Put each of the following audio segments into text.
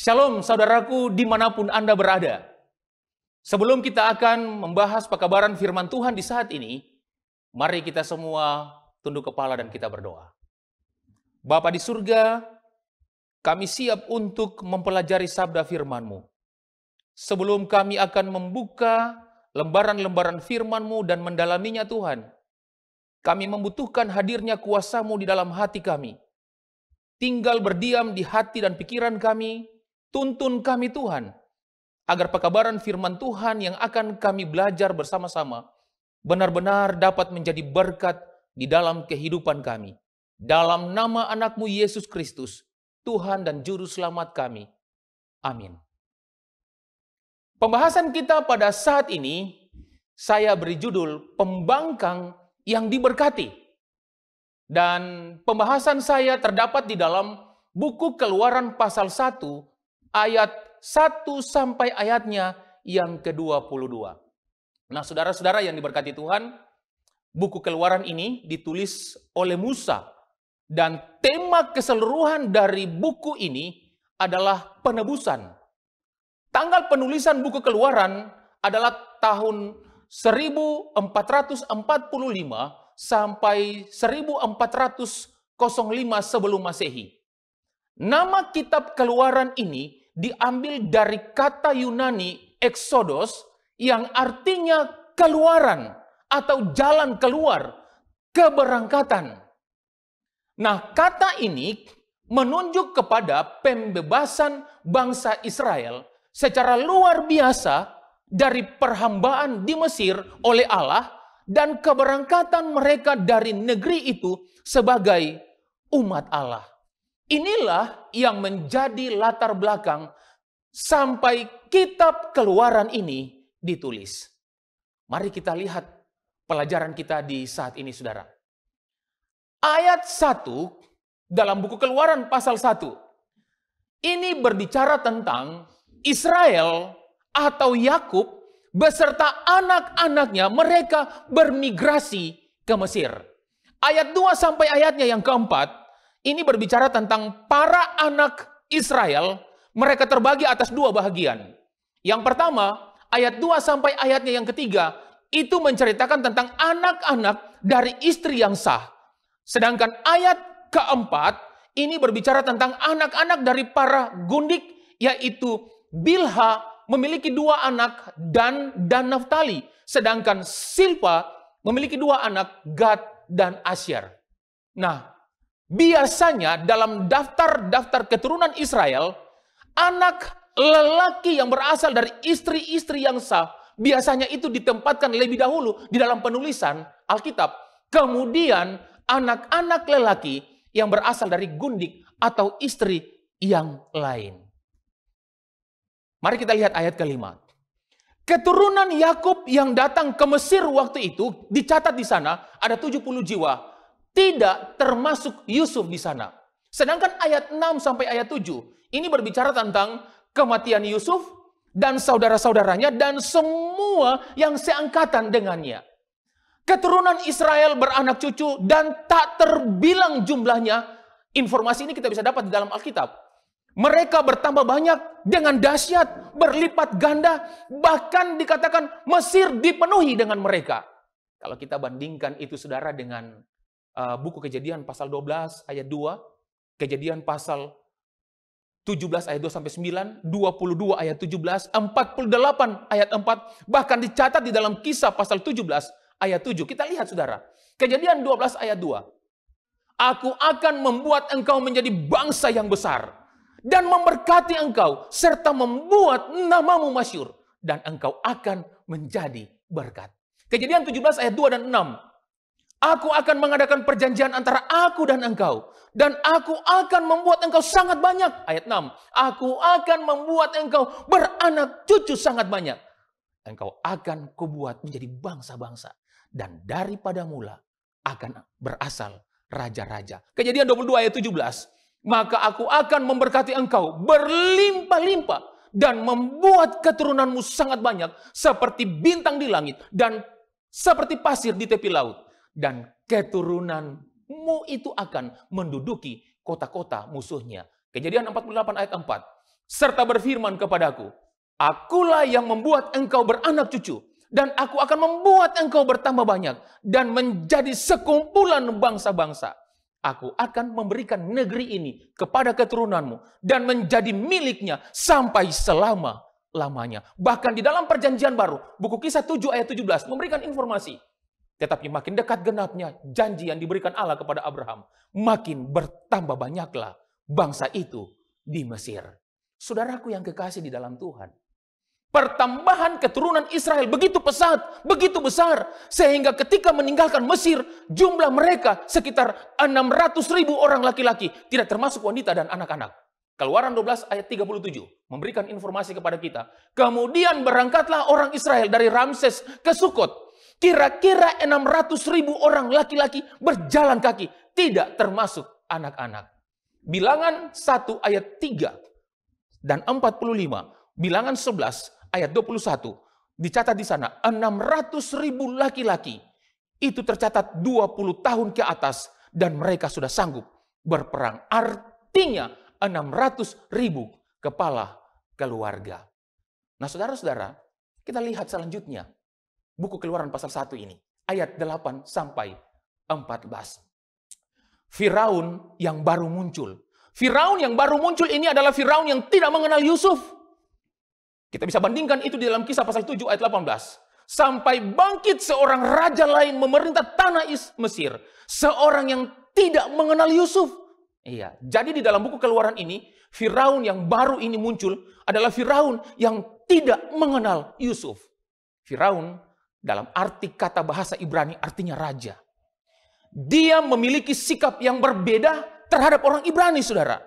Shalom saudaraku dimanapun Anda berada. Sebelum kita akan membahas pekabaran firman Tuhan di saat ini, mari kita semua tunduk kepala dan kita berdoa. Bapa di surga, kami siap untuk mempelajari sabda firman-Mu. Sebelum kami akan membuka lembaran-lembaran firman-Mu dan mendalaminya Tuhan, kami membutuhkan hadirnya kuasa-Mu di dalam hati kami. Tinggal berdiam di hati dan pikiran kami, tuntun kami Tuhan, agar pekabaran firman Tuhan yang akan kami belajar bersama-sama benar-benar dapat menjadi berkat di dalam kehidupan kami. Dalam nama anak-Mu Yesus Kristus, Tuhan dan Juru Selamat kami. Amin. Pembahasan kita pada saat ini, saya beri judul Pembangkang yang Diberkati. Dan pembahasan saya terdapat di dalam buku Keluaran pasal 1, ayat 1 sampai ayatnya yang ke-22. Nah, saudara-saudara yang diberkati Tuhan, buku Keluaran ini ditulis oleh Musa. Dan tema keseluruhan dari buku ini adalah penebusan. Tanggal penulisan buku Keluaran adalah tahun 1445 sampai 1405 sebelum Masehi. Nama kitab Keluaran ini diambil dari kata Yunani Exodus yang artinya keluaran atau jalan keluar, keberangkatan. Nah, kata ini menunjuk kepada pembebasan bangsa Israel secara luar biasa dari perhambaan di Mesir oleh Allah dan keberangkatan mereka dari negeri itu sebagai umat Allah. Inilah yang menjadi latar belakang sampai kitab Keluaran ini ditulis. Mari kita lihat pelajaran kita di saat ini, saudara. Ayat 1 dalam buku Keluaran pasal 1. Ini berbicara tentang Israel atau Yakub beserta anak-anaknya, mereka bermigrasi ke Mesir. Ayat 2 sampai ayatnya yang keempat, ini berbicara tentang para anak Israel, mereka terbagi atas dua bahagian. Yang pertama, ayat 2 sampai ayatnya yang ketiga, itu menceritakan tentang anak-anak dari istri yang sah. Sedangkan ayat keempat, ini berbicara tentang anak-anak dari para gundik, yaitu Bilha memiliki 2 anak, Dan dan Naftali. Sedangkan Silpa memiliki 2 anak, Gad dan Asyar. Nah, biasanya dalam daftar keturunan Israel, anak lelaki yang berasal dari istri-istri yang sah, biasanya itu ditempatkan lebih dahulu di dalam penulisan Alkitab. Kemudian anak-anak lelaki yang berasal dari gundik atau istri yang lain. Mari kita lihat ayat kelima. Keturunan Yakub yang datang ke Mesir waktu itu, dicatat di sana ada 70 jiwa. Tidak termasuk Yusuf di sana. Sedangkan ayat 6 sampai ayat 7, ini berbicara tentang kematian Yusuf dan saudara-saudaranya dan semua yang seangkatan dengannya. Keturunan Israel beranak cucu dan tak terbilang jumlahnya. Informasi ini kita bisa dapat di dalam Alkitab. Mereka bertambah banyak dengan dahsyat, berlipat ganda, bahkan dikatakan Mesir dipenuhi dengan mereka. Kalau kita bandingkan itu, saudara, dengan buku Kejadian pasal 12 ayat 2, Kejadian pasal 17 ayat 2 sampai 9, 22 ayat 17, 48 ayat 4, bahkan dicatat di dalam Kisah pasal 17 ayat 7. Kita lihat, saudara. Kejadian 12 ayat 2. Aku akan membuat engkau menjadi bangsa yang besar dan memberkati engkau serta membuat namamu masyhur dan engkau akan menjadi berkat. Kejadian 17 ayat 2 dan 6. Aku akan mengadakan perjanjian antara aku dan engkau. Dan aku akan membuat engkau sangat banyak. Ayat 6. Aku akan membuat engkau beranak cucu sangat banyak. Engkau akan kubuat menjadi bangsa-bangsa. Dan daripada mula akan berasal raja-raja. Kejadian 22 ayat 17. Maka aku akan memberkati engkau berlimpah-limpah. Dan membuat keturunanmu sangat banyak. Seperti bintang di langit. Dan seperti pasir di tepi laut. Dan keturunanmu itu akan menduduki kota-kota musuhnya. Kejadian 48 ayat 4. serta berfirman kepadaku, akulah yang membuat engkau beranak cucu, dan aku akan membuat engkau bertambah banyak, dan menjadi sekumpulan bangsa-bangsa. Aku akan memberikan negeri ini kepada keturunanmu, dan menjadi miliknya sampai selama-lamanya. Bahkan di dalam perjanjian baru, buku Kisah 7 ayat 17, memberikan informasi. Tetapi makin dekat genapnya janji yang diberikan Allah kepada Abraham, makin bertambah banyaklah bangsa itu di Mesir. Saudaraku yang kekasih di dalam Tuhan, pertambahan keturunan Israel begitu pesat, begitu besar, sehingga ketika meninggalkan Mesir, jumlah mereka sekitar 600.000 orang laki-laki, tidak termasuk wanita dan anak-anak. Keluaran 12 ayat 37 memberikan informasi kepada kita. Kemudian berangkatlah orang Israel dari Ramses ke Sukot. Kira-kira 600.000 orang laki-laki berjalan kaki, tidak termasuk anak-anak. Bilangan 1 ayat 3 dan 45, bilangan 11 ayat 21, dicatat di sana 600.000 laki-laki. Itu tercatat 20 tahun ke atas dan mereka sudah sanggup berperang. Artinya 600.000 kepala keluarga. Nah saudara-saudara, kita lihat selanjutnya. Buku Keluaran pasal 1 ini, ayat 8 sampai 14. Firaun yang baru muncul. Firaun yang baru muncul ini adalah Firaun yang tidak mengenal Yusuf. Kita bisa bandingkan itu di dalam Kisah pasal 7 ayat 18. Sampai bangkit seorang raja lain memerintah tanah Mesir. Seorang yang tidak mengenal Yusuf. Iya, jadi di dalam buku Keluaran ini, Firaun yang baru ini muncul adalah Firaun yang tidak mengenal Yusuf. Firaun dalam arti kata bahasa Ibrani artinya raja. Dia memiliki sikap yang berbeda terhadap orang Ibrani, saudara.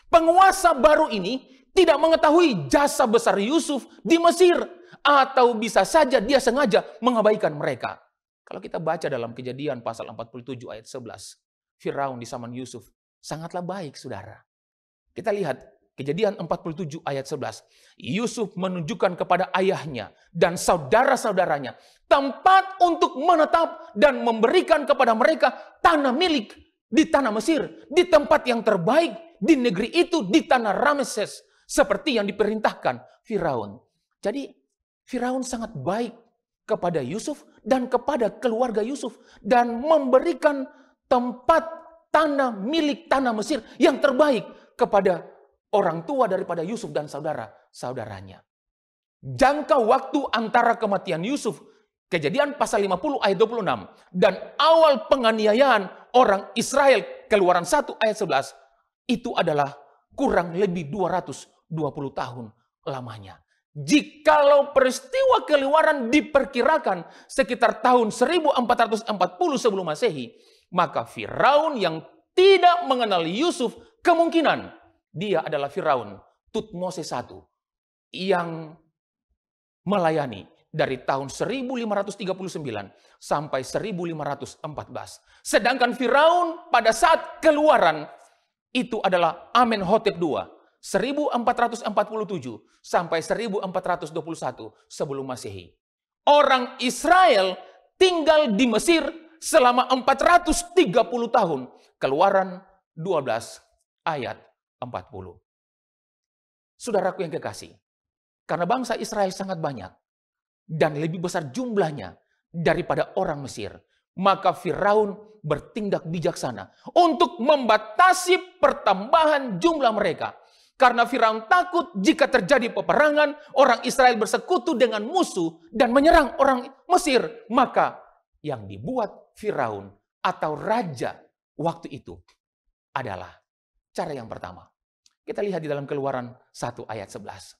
Penguasa baru ini tidak mengetahui jasa besar Yusuf di Mesir. Atau bisa saja dia sengaja mengabaikan mereka. Kalau kita baca dalam Kejadian pasal 47 ayat 11. Firaun di zaman Yusuf sangatlah baik, saudara. Kita lihat Kejadian 47 ayat 11. Yusuf menunjukkan kepada ayahnya dan saudara-saudaranya tempat untuk menetap dan memberikan kepada mereka tanah milik di tanah Mesir. Di tempat yang terbaik di negeri itu, di tanah Ramses. Seperti yang diperintahkan Firaun. Jadi Firaun sangat baik kepada Yusuf dan kepada keluarga Yusuf. Dan memberikan tempat tanah milik tanah Mesir yang terbaik kepada orang tua daripada Yusuf dan saudara-saudaranya. Jangka waktu antara kematian Yusuf, Kejadian pasal 50 ayat 26, dan awal penganiayaan orang Israel, Keluaran 1 ayat 11, itu adalah kurang lebih 220 tahun lamanya. Jikalau peristiwa Keluaran diperkirakan sekitar tahun 1440 sebelum Masehi, maka Firaun yang tidak mengenal Yusuf kemungkinan dia adalah Firaun Tutmoses I yang melayani dari tahun 1539 sampai 1514. Sedangkan Firaun pada saat Keluaran itu adalah Amenhotep II 1447 sampai 1421 sebelum Masehi. Orang Israel tinggal di Mesir selama 430 tahun. Keluaran 12 ayat 40. Saudaraku yang kekasih, karena bangsa Israel sangat banyak dan lebih besar jumlahnya daripada orang Mesir, maka Firaun bertindak bijaksana untuk membatasi pertambahan jumlah mereka. Karena Firaun takut jika terjadi peperangan, orang Israel bersekutu dengan musuh dan menyerang orang Mesir. Maka yang dibuat Firaun atau raja waktu itu adalah cara yang pertama. Kita lihat di dalam Keluaran 1 ayat 11.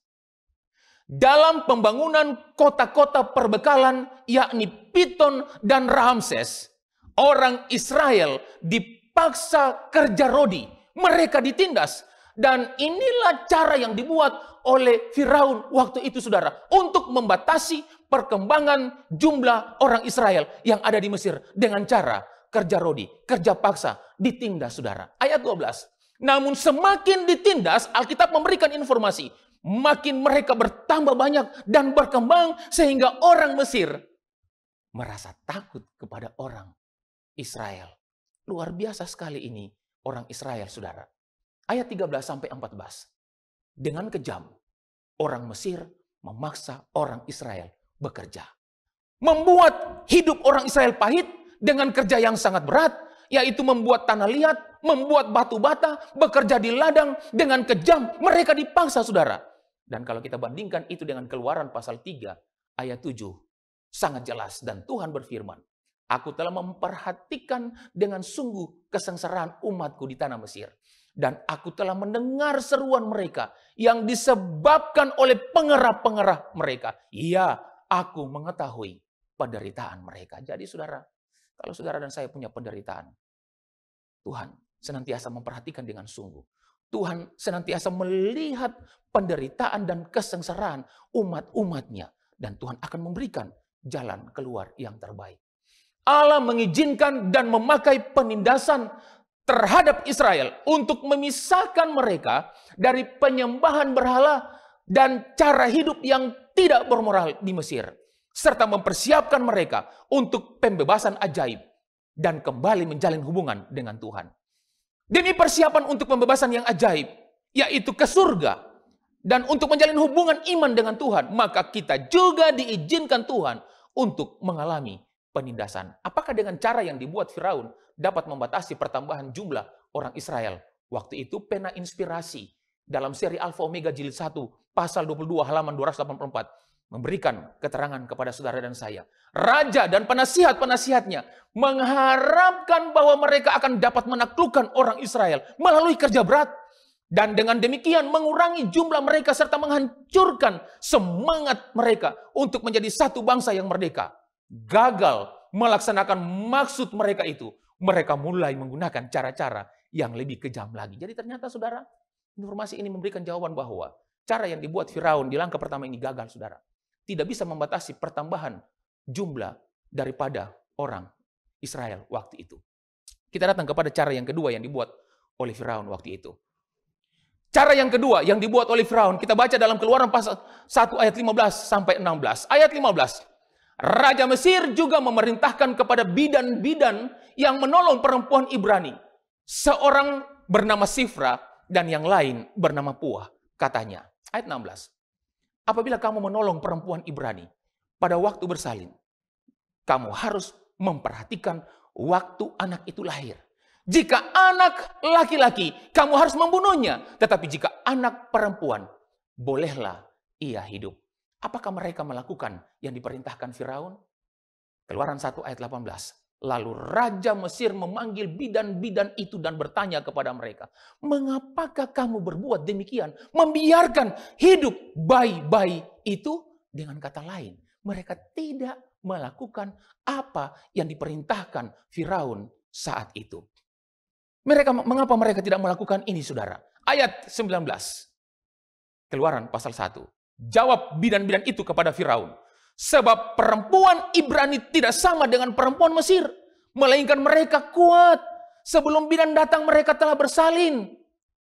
Dalam pembangunan kota-kota perbekalan, yakni Piton dan Ramses, orang Israel dipaksa kerja rodi. Mereka ditindas. Dan inilah cara yang dibuat oleh Firaun waktu itu, saudara, untuk membatasi perkembangan jumlah orang Israel yang ada di Mesir dengan cara kerja rodi, kerja paksa, ditindas, saudara. Ayat 12. Namun semakin ditindas, Alkitab memberikan informasi, makin mereka bertambah banyak dan berkembang sehingga orang Mesir merasa takut kepada orang Israel. Luar biasa sekali ini orang Israel, saudara. Ayat 13 sampai 14. dengan kejam, orang Mesir memaksa orang Israel bekerja. Membuat hidup orang Israel pahit dengan kerja yang sangat berat, yaitu membuat tanah liat, membuat batu bata, bekerja di ladang dengan kejam. Mereka dipaksa, saudara. Dan kalau kita bandingkan itu dengan Keluaran pasal 3 ayat 7, sangat jelas. Dan Tuhan berfirman, aku telah memperhatikan dengan sungguh kesengsaraan umatku di tanah Mesir. Dan aku telah mendengar seruan mereka yang disebabkan oleh pengerah-pengerah mereka. Iya, aku mengetahui penderitaan mereka. Jadi saudara, kalau saudara dan saya punya penderitaan, Tuhan senantiasa memperhatikan dengan sungguh. Tuhan senantiasa melihat penderitaan dan kesengsaraan umat-umatnya. Dan Tuhan akan memberikan jalan keluar yang terbaik. Allah mengizinkan dan memakai penindasan terhadap Israel untuk memisahkan mereka dari penyembahan berhala dan cara hidup yang tidak bermoral di Mesir, serta mempersiapkan mereka untuk pembebasan ajaib dan kembali menjalin hubungan dengan Tuhan. Demi persiapan untuk pembebasan yang ajaib, yaitu ke surga, dan untuk menjalin hubungan iman dengan Tuhan, maka kita juga diizinkan Tuhan untuk mengalami penindasan. Apakah dengan cara yang dibuat Firaun dapat membatasi pertambahan jumlah orang Israel? Waktu itu pena inspirasi dalam seri Alfa Omega jilid 1 pasal 22 halaman 284 memberikan keterangan kepada saudara dan saya. Raja dan penasihat-penasihatnya mengharapkan bahwa mereka akan dapat menaklukkan orang Israel melalui kerja berat. Dan dengan demikian mengurangi jumlah mereka serta menghancurkan semangat mereka untuk menjadi satu bangsa yang merdeka. Gagal melaksanakan maksud mereka itu. Mereka mulai menggunakan cara-cara yang lebih kejam lagi. Jadi ternyata saudara, informasi ini memberikan jawaban bahwa cara yang dibuat Firaun di langkah pertama ini gagal, saudara. Tidak bisa membatasi pertambahan jumlah daripada orang Israel waktu itu. Kita datang kepada cara yang kedua yang dibuat oleh Firaun waktu itu. Cara yang kedua yang dibuat oleh Firaun, kita baca dalam Keluaran pasal 1 ayat 15 sampai 16. Ayat 15. Raja Mesir juga memerintahkan kepada bidan-bidan yang menolong perempuan Ibrani. Seorang bernama Sifra dan yang lain bernama Puah. Katanya, ayat 16. Apabila kamu menolong perempuan Ibrani pada waktu bersalin, kamu harus memperhatikan waktu anak itu lahir. Jika anak laki-laki, kamu harus membunuhnya. Tetapi jika anak perempuan, bolehlah ia hidup. Apakah mereka melakukan yang diperintahkan Firaun? Keluaran 1 ayat 18. Lalu Raja Mesir memanggil bidan-bidan itu dan bertanya kepada mereka, mengapakah kamu berbuat demikian? Membiarkan hidup bayi-bayi itu? Dengan kata lain, mereka tidak melakukan apa yang diperintahkan Firaun saat itu. Mengapa mereka tidak melakukan ini, saudara? Ayat 19. Keluaran pasal 1. Jawab bidan-bidan itu kepada Firaun. Sebab perempuan Ibrani tidak sama dengan perempuan Mesir. Melainkan mereka kuat. Sebelum bidan datang mereka telah bersalin.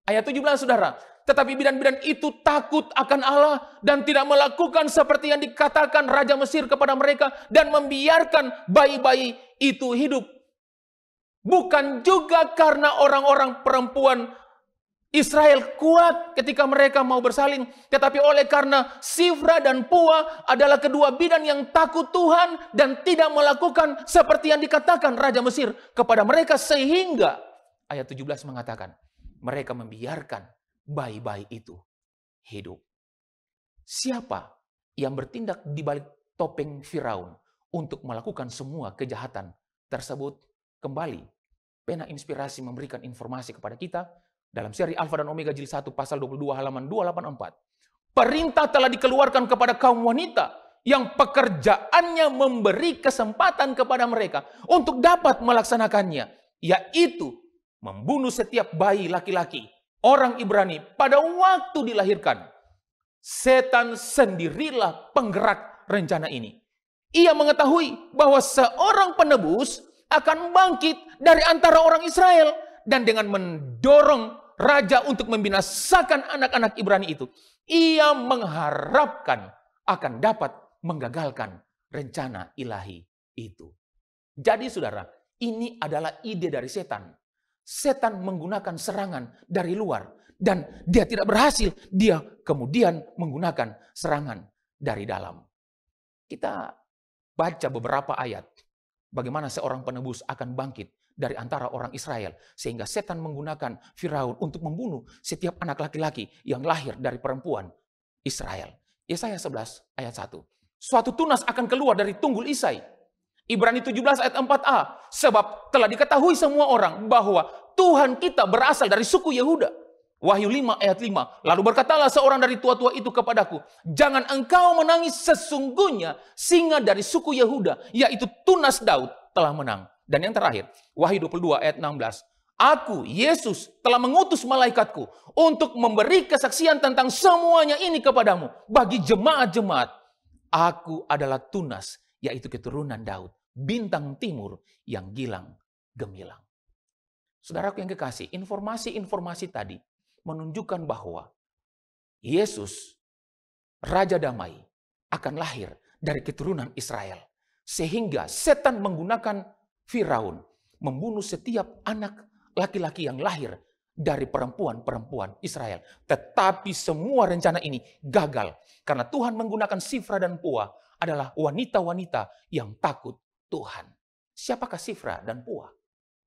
Ayat 17, saudara. Tetapi bidan-bidan itu takut akan Allah dan tidak melakukan seperti yang dikatakan Raja Mesir kepada mereka dan membiarkan bayi-bayi itu hidup. Bukan juga karena orang-orang perempuan Israel kuat ketika mereka mau bersalin, tetapi oleh karena Sifra dan Puah adalah kedua bidan yang takut Tuhan dan tidak melakukan seperti yang dikatakan Raja Mesir kepada mereka, sehingga ayat 17 mengatakan mereka membiarkan bayi-bayi itu hidup. Siapa yang bertindak di balik topeng Firaun untuk melakukan semua kejahatan tersebut? Kembali, pena inspirasi memberikan informasi kepada kita dalam seri Alfa dan Omega jilid 1 pasal 22 halaman 284. Perintah telah dikeluarkan kepada kaum wanita yang pekerjaannya memberi kesempatan kepada mereka untuk dapat melaksanakannya, yaitu membunuh setiap bayi laki-laki orang Ibrani pada waktu dilahirkan. Setan sendirilah penggerak rencana ini. Ia mengetahui bahwa seorang penebus akan bangkit dari antara orang Israel, dan dengan mendorong raja untuk membinasakan anak-anak Ibrani itu, ia mengharapkan akan dapat menggagalkan rencana ilahi itu. Jadi saudara, ini adalah ide dari setan. Setan menggunakan serangan dari luar Dan dia tidak berhasil. Dia kemudian menggunakan serangan dari dalam. Kita baca beberapa ayat. Bagaimana seorang penebus akan bangkit dari antara orang Israel. Sehingga setan menggunakan Firaun untuk membunuh setiap anak laki-laki yang lahir dari perempuan Israel. Yesaya 11 ayat 1. Suatu tunas akan keluar dari tunggul Isai. Ibrani 17 ayat 4a. Sebab telah diketahui semua orang bahwa Tuhan kita berasal dari suku Yehuda. Wahyu 5 ayat 5. Lalu berkatalah seorang dari tua-tua itu kepadaku, jangan engkau menangis, sesungguhnya singa dari suku Yehuda, yaitu tunas Daud, telah menang. Dan yang terakhir, Wahyu 22 ayat 16. Aku, Yesus, telah mengutus malaikatku untuk memberi kesaksian tentang semuanya ini kepadamu. Bagi jemaat-jemaat, aku adalah tunas, yaitu keturunan Daud, bintang timur yang gilang gemilang. Saudaraku yang kekasih, informasi-informasi tadi menunjukkan bahwa Yesus, Raja Damai, akan lahir dari keturunan Israel. Sehingga setan menggunakan Firaun membunuh setiap anak laki-laki yang lahir dari perempuan-perempuan Israel. Tetapi semua rencana ini gagal. Karena Tuhan menggunakan Sifra dan Pua adalah wanita-wanita yang takut Tuhan. Siapakah Sifra dan Pua?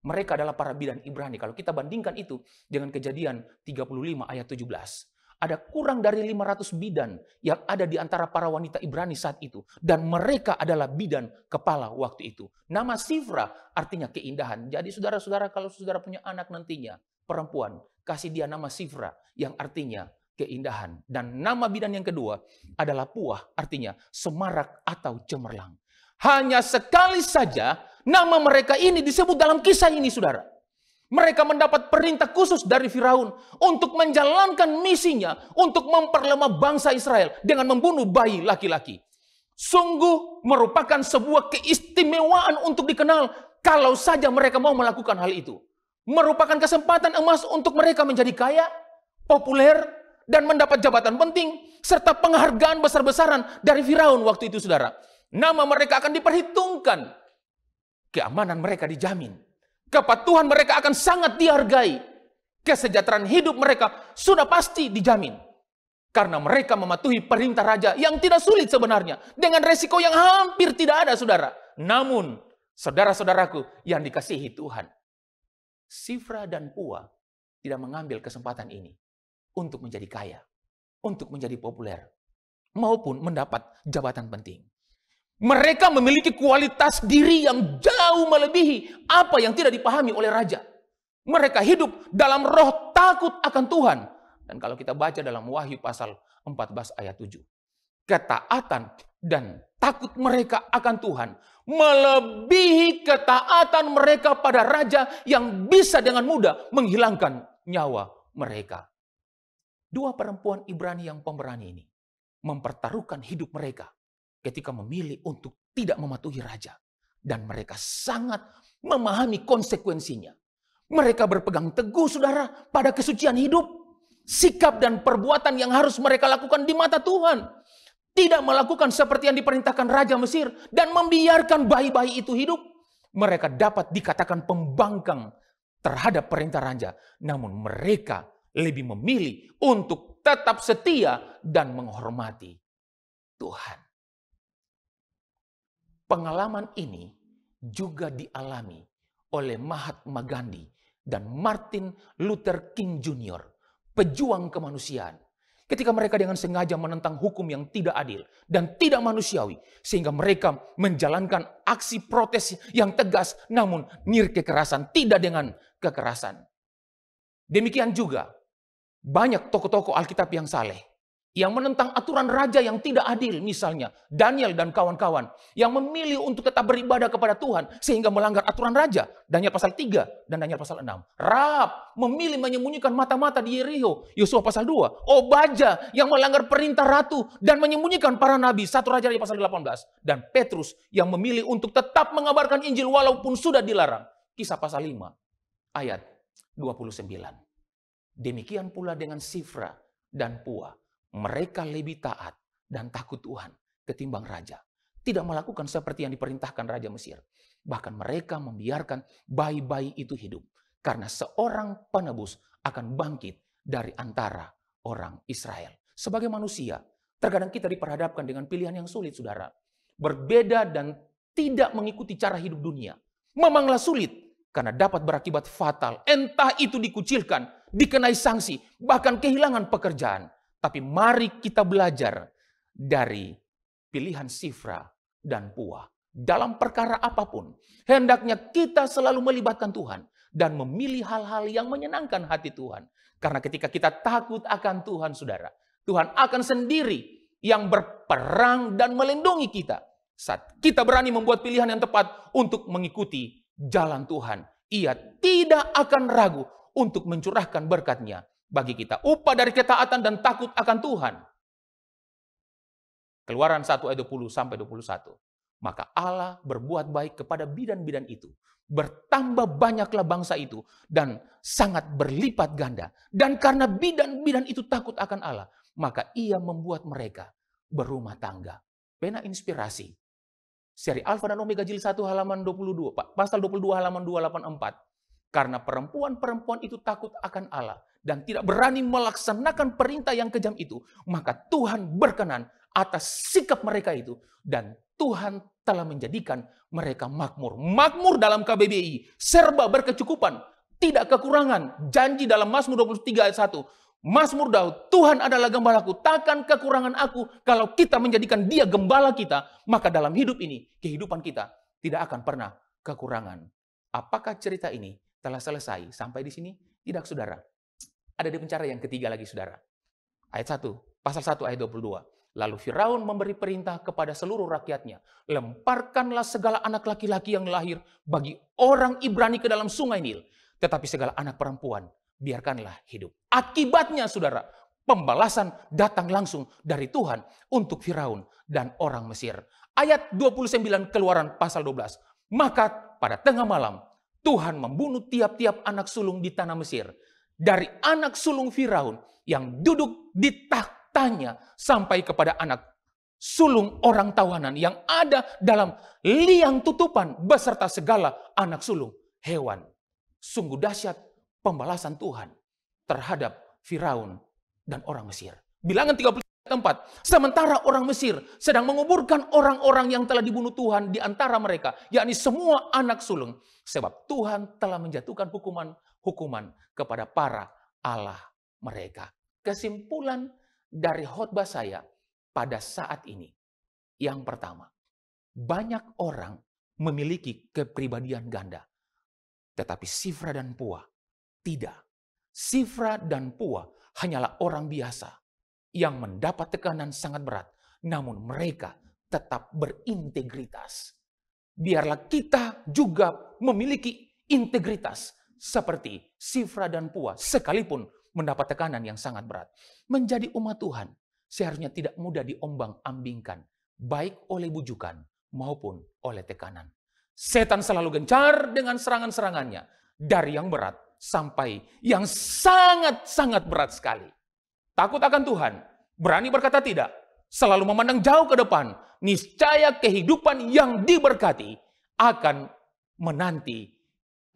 Mereka adalah para bidan Ibrani. Kalau kita bandingkan itu dengan Kejadian 35 ayat 17. Ada kurang dari 500 bidan yang ada di antara para wanita Ibrani saat itu. Dan mereka adalah bidan kepala waktu itu. Nama Sifra artinya keindahan. Jadi saudara-saudara, kalau saudara punya anak nantinya, perempuan, kasih dia nama Sifra yang artinya keindahan. Dan nama bidan yang kedua adalah Puah, artinya semarak atau cemerlang. Hanya sekali saja nama mereka ini disebut dalam kisah ini, saudara. Mereka mendapat perintah khusus dari Firaun untuk menjalankan misinya untuk memperlemah bangsa Israel dengan membunuh bayi laki-laki. Sungguh merupakan sebuah keistimewaan untuk dikenal kalau saja mereka mau melakukan hal itu. Merupakan kesempatan emas untuk mereka menjadi kaya, populer, dan mendapat jabatan penting, serta penghargaan besar-besaran dari Firaun waktu itu, saudara. Nama mereka akan diperhitungkan. Keamanan mereka dijamin. Kepatuhan mereka akan sangat dihargai. Kesejahteraan hidup mereka sudah pasti dijamin. Karena mereka mematuhi perintah raja yang tidak sulit sebenarnya. Dengan resiko yang hampir tidak ada, saudara. Namun, saudara-saudaraku yang dikasihi Tuhan, Sifra dan Pua tidak mengambil kesempatan ini untuk menjadi kaya, untuk menjadi populer, maupun mendapat jabatan penting. Mereka memiliki kualitas diri yang jauh melebihi apa yang tidak dipahami oleh raja. Mereka hidup dalam roh takut akan Tuhan. Dan kalau kita baca dalam Wahyu pasal 14 ayat 7. Ketaatan dan takut mereka akan Tuhan melebihi ketaatan mereka pada raja yang bisa dengan mudah menghilangkan nyawa mereka. Dua perempuan Ibrani yang pemberani ini mempertaruhkan hidup mereka ketika memilih untuk tidak mematuhi raja. Dan mereka sangat memahami konsekuensinya. Mereka berpegang teguh, saudara, pada kesucian hidup. Sikap dan perbuatan yang harus mereka lakukan di mata Tuhan. Tidak melakukan seperti yang diperintahkan Raja Mesir. Dan membiarkan bayi-bayi itu hidup. Mereka dapat dikatakan pembangkang terhadap perintah raja. Namun mereka lebih memilih untuk tetap setia dan menghormati Tuhan. Pengalaman ini juga dialami oleh Mahatma Gandhi dan Martin Luther King Jr., pejuang kemanusiaan. Ketika mereka dengan sengaja menentang hukum yang tidak adil dan tidak manusiawi, sehingga mereka menjalankan aksi protes yang tegas, namun nir kekerasan, tidak dengan kekerasan. Demikian juga banyak tokoh-tokoh Alkitab yang saleh, yang menentang aturan raja yang tidak adil, misalnya Daniel dan kawan-kawan yang memilih untuk tetap beribadah kepada Tuhan sehingga melanggar aturan raja. Daniel pasal 3 dan Daniel pasal 6. Rahab memilih menyembunyikan mata-mata di Yeriho, Yosua pasal 2. Obaja yang melanggar perintah ratu dan menyembunyikan para nabi, 1 Raja pasal 18. Dan Petrus yang memilih untuk tetap mengabarkan Injil walaupun sudah dilarang. Kisah pasal 5 ayat 29. Demikian pula dengan Sifra dan Pua. Mereka lebih taat dan takut Tuhan ketimbang raja. Tidak melakukan seperti yang diperintahkan Raja Mesir. Bahkan mereka membiarkan bayi-bayi itu hidup. Karena seorang penebus akan bangkit dari antara orang Israel. Sebagai manusia, terkadang kita diperhadapkan dengan pilihan yang sulit, saudara. Berbeda dan tidak mengikuti cara hidup dunia. Memanglah sulit, karena dapat berakibat fatal. Entah itu dikucilkan, dikenai sanksi, bahkan kehilangan pekerjaan. Tapi mari kita belajar dari pilihan Sifra dan Puah. Dalam perkara apapun, hendaknya kita selalu melibatkan Tuhan dan memilih hal-hal yang menyenangkan hati Tuhan. Karena ketika kita takut akan Tuhan, saudara, Tuhan akan sendiri yang berperang dan melindungi kita. Saat kita berani membuat pilihan yang tepat untuk mengikuti jalan Tuhan, Ia tidak akan ragu untuk mencurahkan berkat-Nya bagi kita. Upah dari ketaatan dan takut akan Tuhan. Keluaran 1 ayat 20 sampai 21. Maka Allah berbuat baik kepada bidan-bidan itu. Bertambah banyaklah bangsa itu dan sangat berlipat ganda. Dan karena bidan-bidan itu takut akan Allah, maka Ia membuat mereka berumah tangga. Pena inspirasi. Seri Alfa dan Omega jilid 1 halaman 22, pasal 22 halaman 284. Karena perempuan-perempuan itu takut akan Allah dan tidak berani melaksanakan perintah yang kejam itu, maka Tuhan berkenan atas sikap mereka itu dan Tuhan telah menjadikan mereka makmur. Makmur dalam KBBI, serba berkecukupan, tidak kekurangan. Janji dalam Mazmur 23 ayat 1. Mazmur Daud, Tuhan adalah gembalaku, takkan kekurangan aku. Kalau kita menjadikan Dia gembala kita, maka dalam hidup ini, kehidupan kita tidak akan pernah kekurangan. Apakah cerita ini telah selesai sampai di sini? Tidak, saudara. Ada di pencara yang ketiga lagi, saudara. Ayat 1, pasal 1 ayat 22. Lalu Firaun memberi perintah kepada seluruh rakyatnya, lemparkanlah segala anak laki-laki yang lahir bagi orang Ibrani ke dalam sungai Nil, tetapi segala anak perempuan biarkanlah hidup. Akibatnya, saudara, pembalasan datang langsung dari Tuhan untuk Firaun dan orang Mesir. Ayat 29 Keluaran pasal 12. Maka pada tengah malam, Tuhan membunuh tiap-tiap anak sulung di tanah Mesir. Dari anak sulung Firaun yang duduk di tahtanya sampai kepada anak sulung orang tawanan yang ada dalam liang tutupan beserta segala anak sulung hewan. Sungguh dahsyat pembalasan Tuhan terhadap Firaun dan orang Mesir. Bilangan 34. Sementara orang Mesir sedang menguburkan orang-orang yang telah dibunuh Tuhan di antara mereka, yakni semua anak sulung. Sebab Tuhan telah menjatuhkan hukuman kepada para Allah mereka. Kesimpulan dari khotbah saya pada saat ini. Yang pertama, banyak orang memiliki kepribadian ganda. Tetapi Sifra dan Puah tidak. Sifra dan Puah hanyalah orang biasa yang mendapat tekanan sangat berat. Namun mereka tetap berintegritas. Biarlah kita juga memiliki integritas seperti Sifra dan Puah sekalipun mendapat tekanan yang sangat berat. Menjadi umat Tuhan seharusnya tidak mudah diombang-ambingkan, baik oleh bujukan maupun oleh tekanan. Setan selalu gencar dengan serangan-serangannya, dari yang berat sampai yang sangat-sangat berat sekali. Takut akan Tuhan, berani berkata tidak, selalu memandang jauh ke depan, niscaya kehidupan yang diberkati akan menanti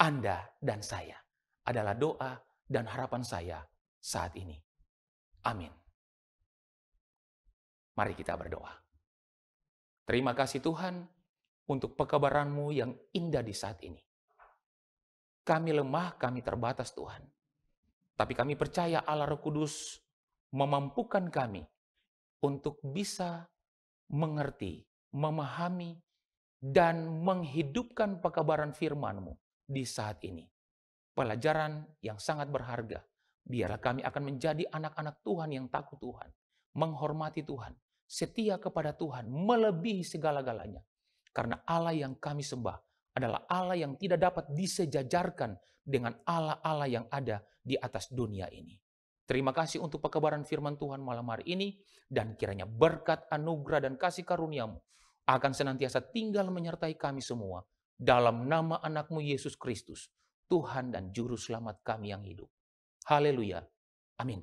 Anda dan saya. Adalah doa dan harapan saya saat ini. Amin. Mari kita berdoa. Terima kasih Tuhan untuk pekabaran-Mu yang indah di saat ini. Kami lemah, kami terbatas Tuhan. Tapi kami percaya Allah Roh Kudus memampukan kami untuk bisa mengerti, memahami, dan menghidupkan pekabaran firman-Mu di saat ini. Pelajaran yang sangat berharga. Biarlah kami akan menjadi anak-anak Tuhan yang takut Tuhan, menghormati Tuhan, setia kepada Tuhan, melebihi segala-galanya. Karena Allah yang kami sembah adalah Allah yang tidak dapat disejajarkan dengan Allah-Allah yang ada di atas dunia ini. Terima kasih untuk pekabaran firman Tuhan malam hari ini, dan kiranya berkat, anugerah, dan kasih karunia-Mu akan senantiasa tinggal menyertai kami semua. Dalam nama anak-Mu Yesus Kristus, Tuhan dan Juru Selamat kami yang hidup. Haleluya. Amin.